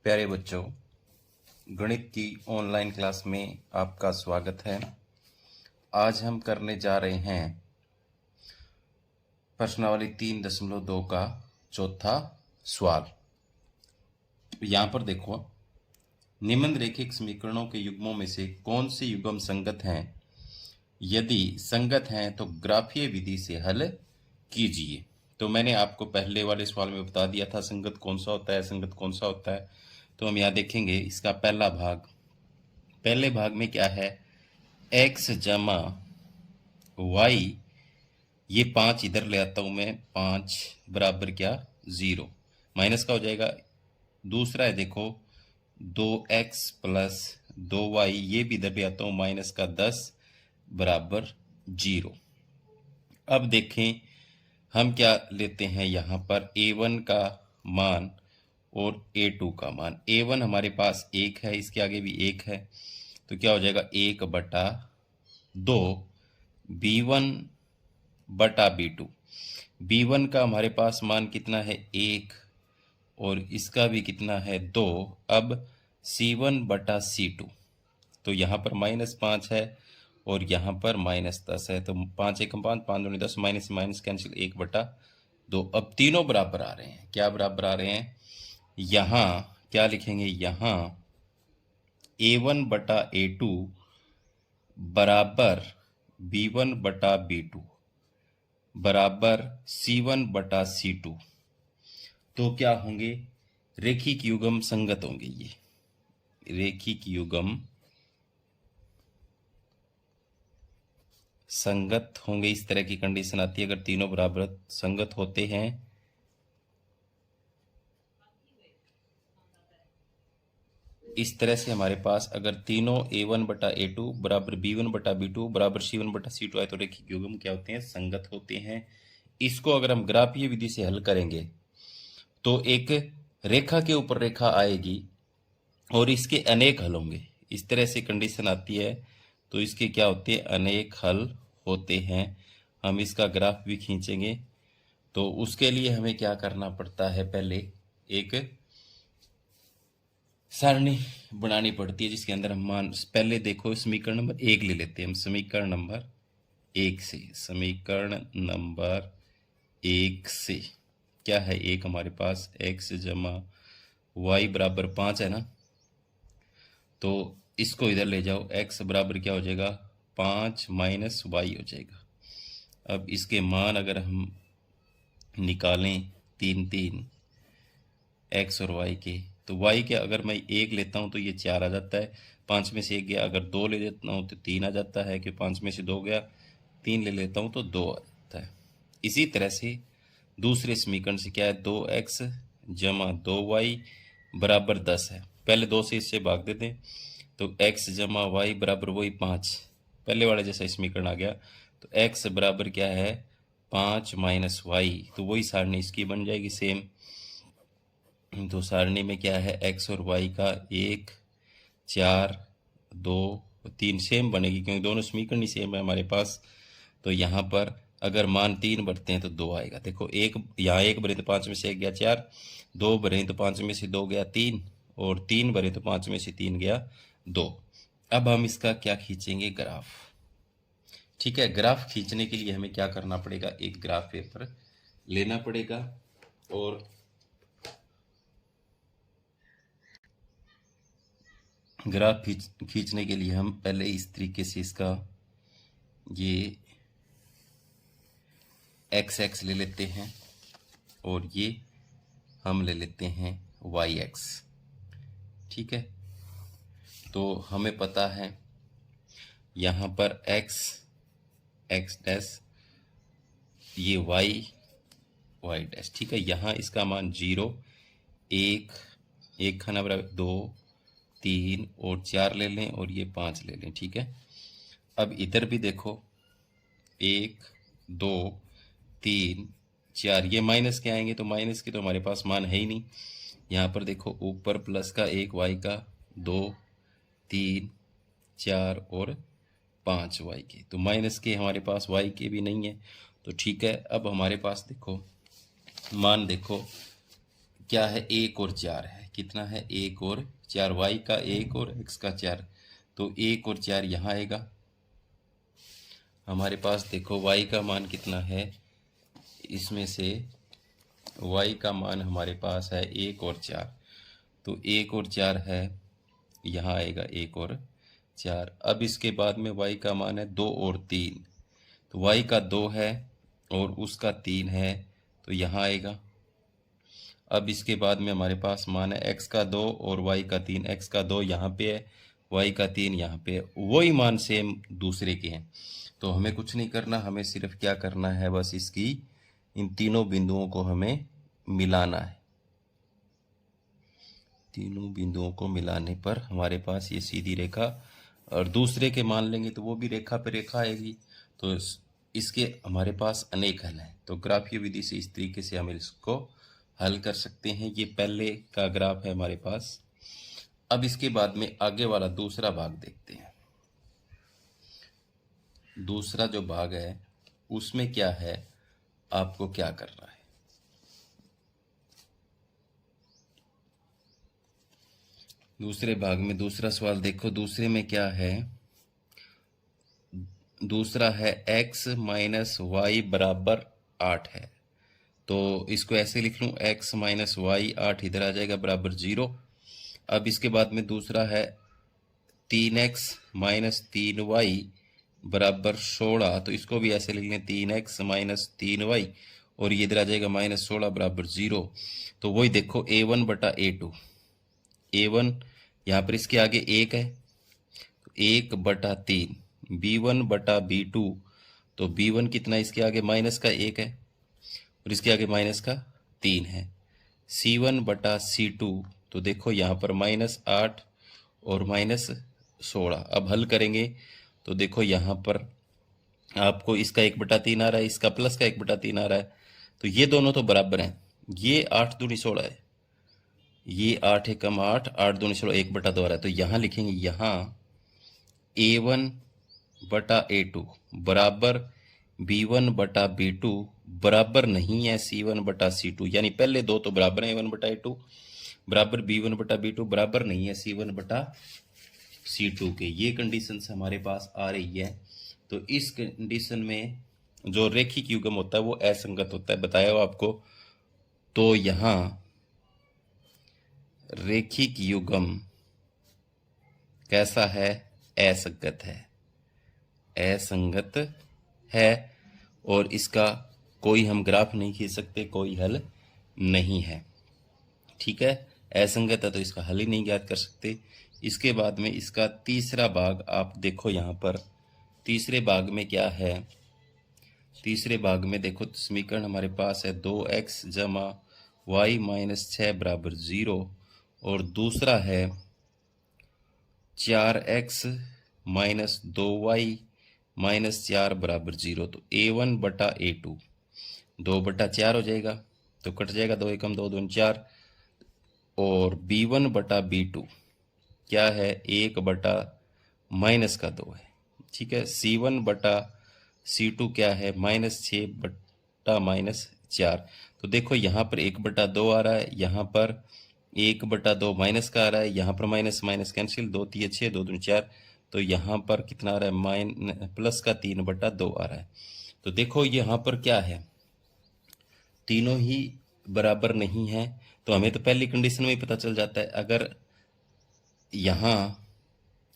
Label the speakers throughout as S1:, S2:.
S1: प्यारे बच्चों, गणित की ऑनलाइन क्लास में आपका स्वागत है। आज हम करने जा रहे हैं प्रश्नावली 3.2 का चौथा सवाल। यहाँ पर देखो, निम्नलिखित समीकरणों के युग्मों में से कौन से युग्म संगत हैं? यदि संगत हैं तो ग्राफीय विधि से हल कीजिए। तो मैंने आपको पहले वाले सवाल में बता दिया था संगत कौन सा होता है, संगत कौन सा होता है। तो हम यहाँ देखेंगे इसका पहला भाग। पहले भाग में क्या है? x जमा वाई, ये 5 इधर ले आता हूं मैं, 5 बराबर क्या? 0, माइनस का हो जाएगा। दूसरा है देखो 2x प्लस 2y, ये भी इधर ले आता हूं, माइनस का 10 बराबर 0। अब देखें हम क्या लेते हैं यहाँ पर, a1 का मान और a2 का मान। a1 हमारे पास 1 है, इसके आगे भी 1 है, तो क्या हो जाएगा 1/2 b1 बटा b2। b1 का हमारे पास मान कितना है? 1, और इसका भी कितना है? 2। अब c1 बटा c2, तो यहाँ पर -5 है और यहाँ पर -10 है, तो 5 एकम 5, 5 दूनी 10, माइनस माइनस कैंसिल, 1/2। अब तीनों बराबर आ रहे हैं। क्या बराबर आ रहे हैं? यहाँ क्या लिखेंगे? यहाँ a1 बटा a2 बराबर b1 बटा b2 बराबर c1 बटा c2। तो क्या होंगे? रेखिक युग्म संगत होंगे। ये रेखिक युग्म संगत होंगे। इस तरह की कंडीशन आती है अगर तीनों बराबर संगत होते हैं। इस तरह से हमारे पास अगर तीनों a1 बटा a2 बराबर b1 बटा b2 बराबर c1 बटा c2 आए तो रेखिक युग्म क्या होते हैं? संगत होते हैं। इसको अगर हम ग्राफीय विधि से हल करेंगे तो एक रेखा के ऊपर रेखा आएगी और इसके अनेक हल होंगे। इस तरह से कंडीशन आती है तो इसके क्या होते हैं? अनेक हल होते हैं। हम इसका ग्राफ भी खींचेंगे तो उसके लिए हमें क्या करना पड़ता है? पहले एक सारणी बनानी पड़ती है जिसके अंदर हम मान, पहले देखो समीकरण नंबर 1 ले लेते हैं हम। समीकरण नंबर 1 से, समीकरण नंबर 1 से क्या है? एक हमारे पास x जमा वाई बराबर 5 है ना, तो इसको इधर ले जाओ, x बराबर क्या हो जाएगा? 5 माइनस वाई हो जाएगा। अब इसके मान अगर हम निकालें 3 3 x और y के, तो y के अगर मैं 1 लेता हूं तो ये 4 आ जाता है, 5 में से 1 गया। अगर 2 ले लेता हूं तो 3 आ जाता है, कि 5 में से 2 गया, 3 ले लेता हूं तो 2 आ जाता है। इसी तरह से दूसरे समीकरण से क्या है? 2x जमा 2y बराबर 10 है। पहले 2 से इससे भाग देते हैं तो x जमा वाई बराबर वही 5, पहले वाले जैसा समीकरण आ गया। तो x बराबर क्या है? 5 माइनस वाई, तो वही सारणी इसकी बन जाएगी सेम। तो सारणी में क्या है? x और y का 1 4 2 3 सेम बनेगी क्योंकि दोनों समीकरण ही सेम है हमारे पास। तो यहाँ पर अगर मान 3 बढ़ते हैं तो 2 आएगा। देखो एक यहाँ 1 भरे तो 5 में से 1 गया 4, 2 भरे तो 5 में से 2 गया 3, और 3 भरे तो 5 में से 3 गया 2। अब हम इसका क्या खींचेंगे? ग्राफ। ठीक है, ग्राफ खींचने के लिए हमें क्या करना पड़ेगा? एक ग्राफ पेपर लेना पड़ेगा, और ग्राफ खींचने के लिए हम पहले इस तरीके से इसका ये एक्स एक्स ले लेते हैं और ये हम ले लेते हैं वाई एक्स। ठीक है, तो हमें पता है यहाँ पर एक्स एक्स डैश, ये वाई वाई डैश। ठीक है, यहाँ इसका मान 0 1 1 खाना बराबर 2 3 और 4 ले लें, और ये 5 ले लें। ठीक है, अब इधर भी देखो 1 2 3 4, ये माइनस के आएंगे तो माइनस के तो हमारे पास मान है ही नहीं। यहाँ पर देखो ऊपर प्लस का 1 वाई का, 2 3 4 और 5 वाई के, तो माइनस के हमारे पास वाई के भी नहीं है। तो ठीक है, अब हमारे पास देखो मान देखो क्या है? 1 और 4 है। कितना है 1 और 4, y का 1 और x का 4, तो 1 और 4 यहाँ आएगा। हमारे पास देखो y का मान कितना है, इसमें से y का मान हमारे पास है 1 और 4, तो 1 और 4 है, यहाँ आएगा 1 और 4। अब इसके बाद में y का मान है 2 और 3, तो y का 2 है और उसका 3 है, तो यहाँ आएगा। अब इसके बाद में हमारे पास मान है x का 2 और y का 3, x का 2 यहाँ पे है, y का 3 यहाँ पे है, वही मान सेम दूसरे के हैं। तो हमें कुछ नहीं करना, हमें सिर्फ क्या करना है, बस इसकी इन तीनों बिंदुओं को हमें मिलाना है। तीनों बिंदुओं को मिलाने पर हमारे पास ये सीधी रेखा, और दूसरे के मान लेंगे तो वो भी रेखा पे रेखा आएगी। तो इसके हमारे पास अनेक हल हैं। तो ग्राफीय विधि से इस तरीके से हम इसको हल कर सकते हैं। ये पहले का ग्राफ है हमारे पास। अब इसके बाद में आगे वाला दूसरा भाग देखते हैं। दूसरा जो भाग है उसमें क्या है, आपको क्या करना है। दूसरे भाग में दूसरा सवाल देखो, दूसरे में क्या है, दूसरा है x माइनस वाई बराबर 8 है। तो इसको ऐसे लिख लूँ, x माइनस वाई 8 इधर आ जाएगा बराबर 0। अब इसके बाद में दूसरा है 3x माइनस 3y बराबर 16, तो इसको भी ऐसे लिख लें 3x माइनस 3y, और ये इधर आ जाएगा माइनस 16 बराबर 0। तो वही देखो a1 बटा a2, a1 यहाँ पर इसके आगे 1 है, तो 1 बटा 3, b1 बटा b2, तो b1 कितना इसके आगे माइनस का 1 है और इसके आगे माइनस का 3 है, c1 बटा c2, तो देखो यहाँ पर -8 और -16। अब हल करेंगे तो देखो यहाँ पर आपको इसका 1/3 आ रहा है, इसका प्लस का 1/3 आ रहा है, तो ये दोनों तो बराबर हैं। ये 8 दूनी 16 है, ये 8 है कम 8, 8 दूनी 16, 1/2 आ रहा है। तो यहाँ लिखेंगे, यहाँ a1 बटा a2 बराबर b1 बटा b2 बराबर नहीं है c1 बटा c2, यानी पहले दो तो बराबर है, a1 बटा a2 बराबर b1 बटा b2 बराबर नहीं है c1 बटा c2 के। ये कंडीशन हमारे पास आ रही है। तो इस कंडीशन में जो रेखिक युग्म होता है वो असंगत होता है, बताया हो आपको। तो यहाँ रेखिक युग्म कैसा है, असंगत है, असंगत है, और इसका कोई हम ग्राफ नहीं खींच सकते, कोई हल नहीं है। ठीक है, असंगत है तो इसका हल ही नहीं ज्ञात कर सकते। इसके बाद में इसका तीसरा भाग आप देखो, यहाँ पर तीसरे भाग में क्या है, तीसरे भाग में देखो समीकरण हमारे पास है 2x जमा वाई माइनस 6 बराबर 0, और दूसरा है 4x माइनस 2y माइनस 4 बराबर 0। तो a1 बटा a2 2/4 हो जाएगा, तो कट जाएगा, 2 एकम 2 दूनी 4, और b1 बटा b2 क्या है, 1 बटा माइनस का 2 है। ठीक है, c1 बटा c2 क्या है, -6 बटा -4। तो देखो यहाँ पर 1/2 आ रहा है, यहाँ पर 1/2 माइनस का आ रहा है, यहाँ पर माइनस माइनस कैंसिल, 2 3 6 2 दूनी 4, तो यहाँ पर कितना आ रहा है, प्लस का 3/2 आ रहा है। तो देखो यहाँ पर क्या है, तीनों ही बराबर नहीं है। तो हमें तो पहली कंडीशन में ही पता चल जाता है। अगर यहाँ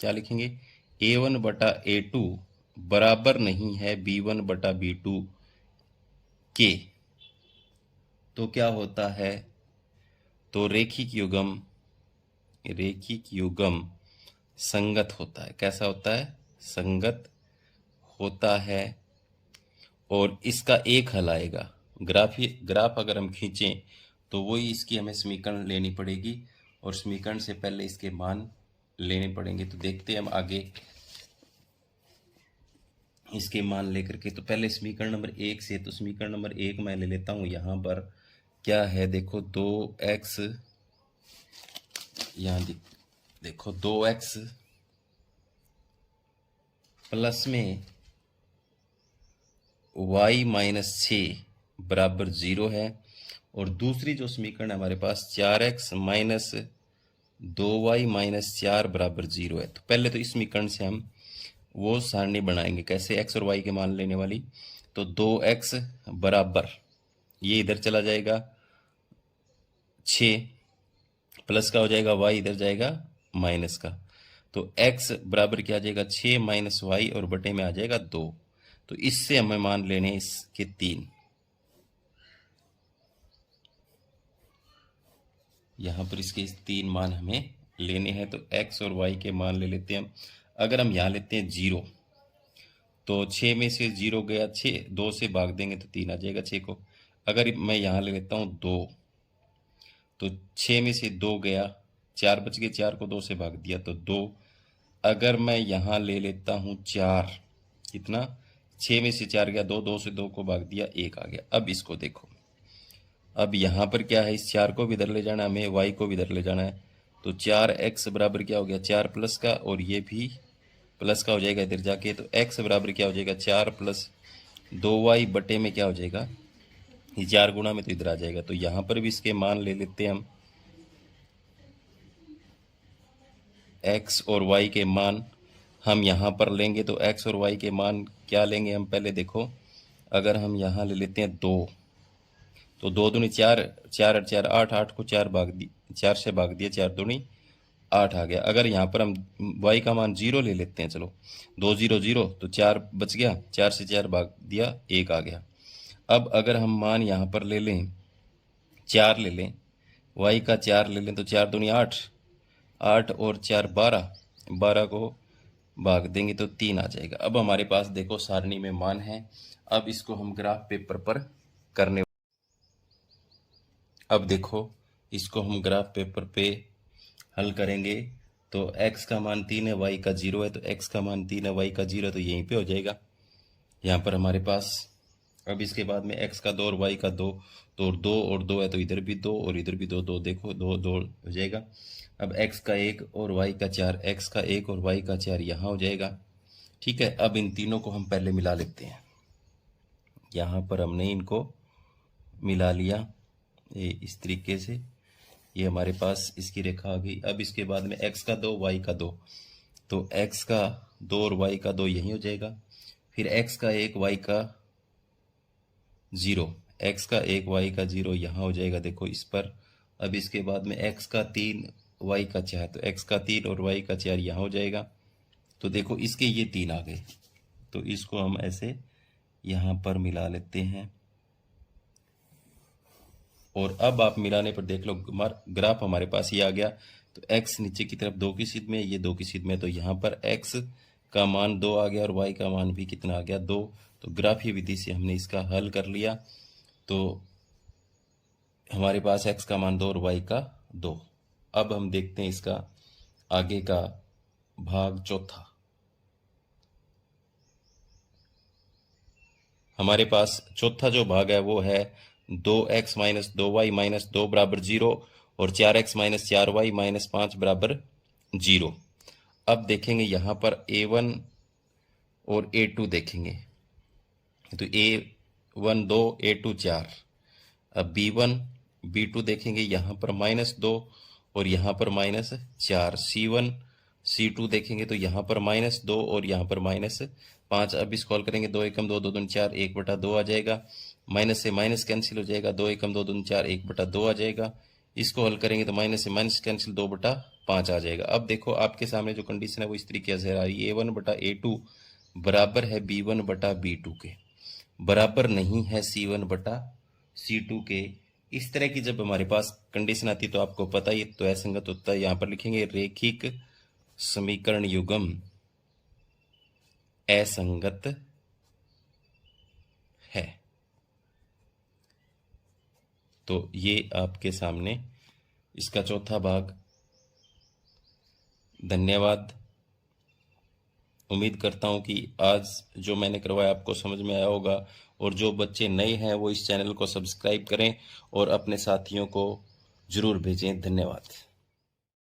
S1: क्या लिखेंगे, a1 बटा a2 बराबर नहीं है b1 बटा b2 के, तो क्या होता है, तो रेखिक युग्म संगत होता है। कैसा होता है, संगत होता है। और इसका एक हल आएगा, ग्राफ अगर हम खींचें तो वही इसकी हमें समीकरण लेनी पड़ेगी, और समीकरण से पहले इसके मान लेने पड़ेंगे। तो देखते हैं हम आगे इसके मान लेकर के। तो पहले समीकरण नंबर 1 से, तो समीकरण नंबर 1 मैं ले लेता हूँ। यहाँ पर क्या है, देखो 2x, यहाँ देखो 2x प्लस में y माइनस 6 बराबर 0 है, और दूसरी जो समीकरण है हमारे पास 4x माइनस 2y माइनस 4 बराबर 0 है। तो पहले तो इस समीकरण से हम वो सारणी बनाएंगे, कैसे, x और y के मान लेने वाली। तो 2x बराबर, ये इधर चला जाएगा 6, प्लस का हो जाएगा y इधर जाएगा माइनस का। तो x बराबर क्या आ जाएगा 6 माइनस वाई और बटे में आ जाएगा 2। तो इससे हमें मान लेने इसके 3। यहाँ पर इसके 3 मान हमें लेने हैं। तो x और y के मान ले लेते हैं हम। अगर हम यहाँ लेते हैं 0, तो 6 में से 0 गया 6, 2 से भाग देंगे तो 3 आ जाएगा 6 को। अगर मैं यहाँ ले लेता हूँ 2, तो 6 में से 2 गया, 4 बच गए, 4 को 2 से भाग दिया तो 2। अगर मैं यहाँ ले लेता हूँ 4, कितना, 6 में से 4 गया 2, 2 से 2 को भाग दिया 1 आ गया। अब इसको देखो, अब यहाँ पर क्या है, इस 4 को भी इधर ले जाना है, हमें y को भी इधर ले जाना है। तो 4x बराबर क्या हो गया 4 प्लस का, और ये भी प्लस का हो जाएगा इधर जाके। तो x बराबर क्या हो जाएगा 4 प्लस 2y बटे में क्या हो जाएगा, ये 4 गुणा में तो इधर आ जाएगा। तो यहाँ पर भी इसके मान ले लेते हैं हम, x और y के मान हम यहाँ पर लेंगे। तो x और y के मान क्या लेंगे हम, पहले देखो, अगर हम यहाँ ले लेते हैं 2, तो 2 दूनी 4, 4 और 4 8, 8 को 4 से भाग दिया, 4 दूनी 8 आ गया। अगर यहाँ पर हम y का मान 0 ले लेते हैं, चलो 2 0 0, तो 4 बच गया, 4 से 4 भाग दिया 1 आ गया। अब अगर हम मान यहाँ पर ले लें 4 ले लें, y का 4 ले लें, तो 4 दूनी 8, 8 और 4 12, 12 को भाग देंगे तो 3 आ जाएगा। अब हमारे पास देखो सारणी में मान है। अब इसको हम ग्राफ पेपर पर करने, अब देखो इसको हम ग्राफ पेपर पे हल करेंगे। तो x का मान 3 है, y का 0 है। तो x का मान 3 है, y का 0 है, तो यहीं पे हो जाएगा यहाँ पर हमारे पास। अब इसके बाद में x का 2 और y का 2, तो 2 और 2 है तो इधर भी 2 और इधर भी 2, 2 देखो 2 2 हो जाएगा। अब x का 1 और y का 4, x का 1 और y का 4 यहाँ हो जाएगा। ठीक है, अब इन तीनों को हम पहले मिला लेते हैं। यहाँ पर हमने इनको मिला लिया, ये इस तरीके से, ये हमारे पास इसकी रेखा आ गई। अब इसके बाद में x का 2 y का 2, तो x का 2 और y का 2 यहीं हो जाएगा। फिर x का 1 y का 0, x का 1 y का 0 यहाँ हो जाएगा, देखो इस पर। अब इसके बाद में x का 3 y का 4, तो x का 3 और y का 4 यहाँ हो जाएगा। तो देखो इसके ये 3 आ गए, तो इसको हम ऐसे यहाँ पर मिला लेते हैं। और अब आप मिलाने पर देख लो ग्राफ हमारे पास ये आ गया। तो x नीचे की तरफ 2 की सीध में, ये 2 की सीध में, तो यहाँ पर x का मान 2 आ गया और y का मान भी कितना आ गया 2। तो ग्राफीय विधि से हमने इसका हल कर लिया। तो हमारे पास x का मान 2 और y का 2। अब हम देखते हैं इसका आगे का भाग चौथा। हमारे पास चौथा जो भाग है वो है 2x माइनस 2y माइनस 2 बराबर 0 और 4x माइनस 4y माइनस 5 बराबर 0। अब देखेंगे यहाँ पर a1 और a2 देखेंगे, तो a1 2, a2 4। अब b1 b2 देखेंगे, यहाँ पर -2 और यहाँ पर -4। c1 c2 देखेंगे, तो यहाँ पर -2 और यहाँ पर -5। अब इस कॉल करेंगे, 2 एकम 2 2 दूनी 4, 1/2 आ जाएगा। माइनस से माइनस कैंसिल हो जाएगा, 2 एकम 2 दूनी 4, 1/2 आ जाएगा। इसको हल करेंगे तो माइनस से माइनस कैंसिल, 2/5 आ जाएगा। अब देखो आपके सामने जो कंडीशन है वो इस तरीके से आ रही है, a1/a2 बराबर है b1/b2 के, बराबर नहीं है c1/c2 के। इस तरह की जब हमारे पास कंडीशन आती है तो आपको पता ही तो असंगत होता है। यहाँ पर लिखेंगे रेखिक समीकरण युग्म असंगत है। तो ये आपके सामने इसका चौथा भाग। धन्यवाद। उम्मीद करता हूँ कि आज जो मैंने करवाया आपको समझ में आया होगा, और जो बच्चे नए हैं वो इस चैनल को सब्सक्राइब करें और अपने साथियों को ज़रूर भेजें। धन्यवाद।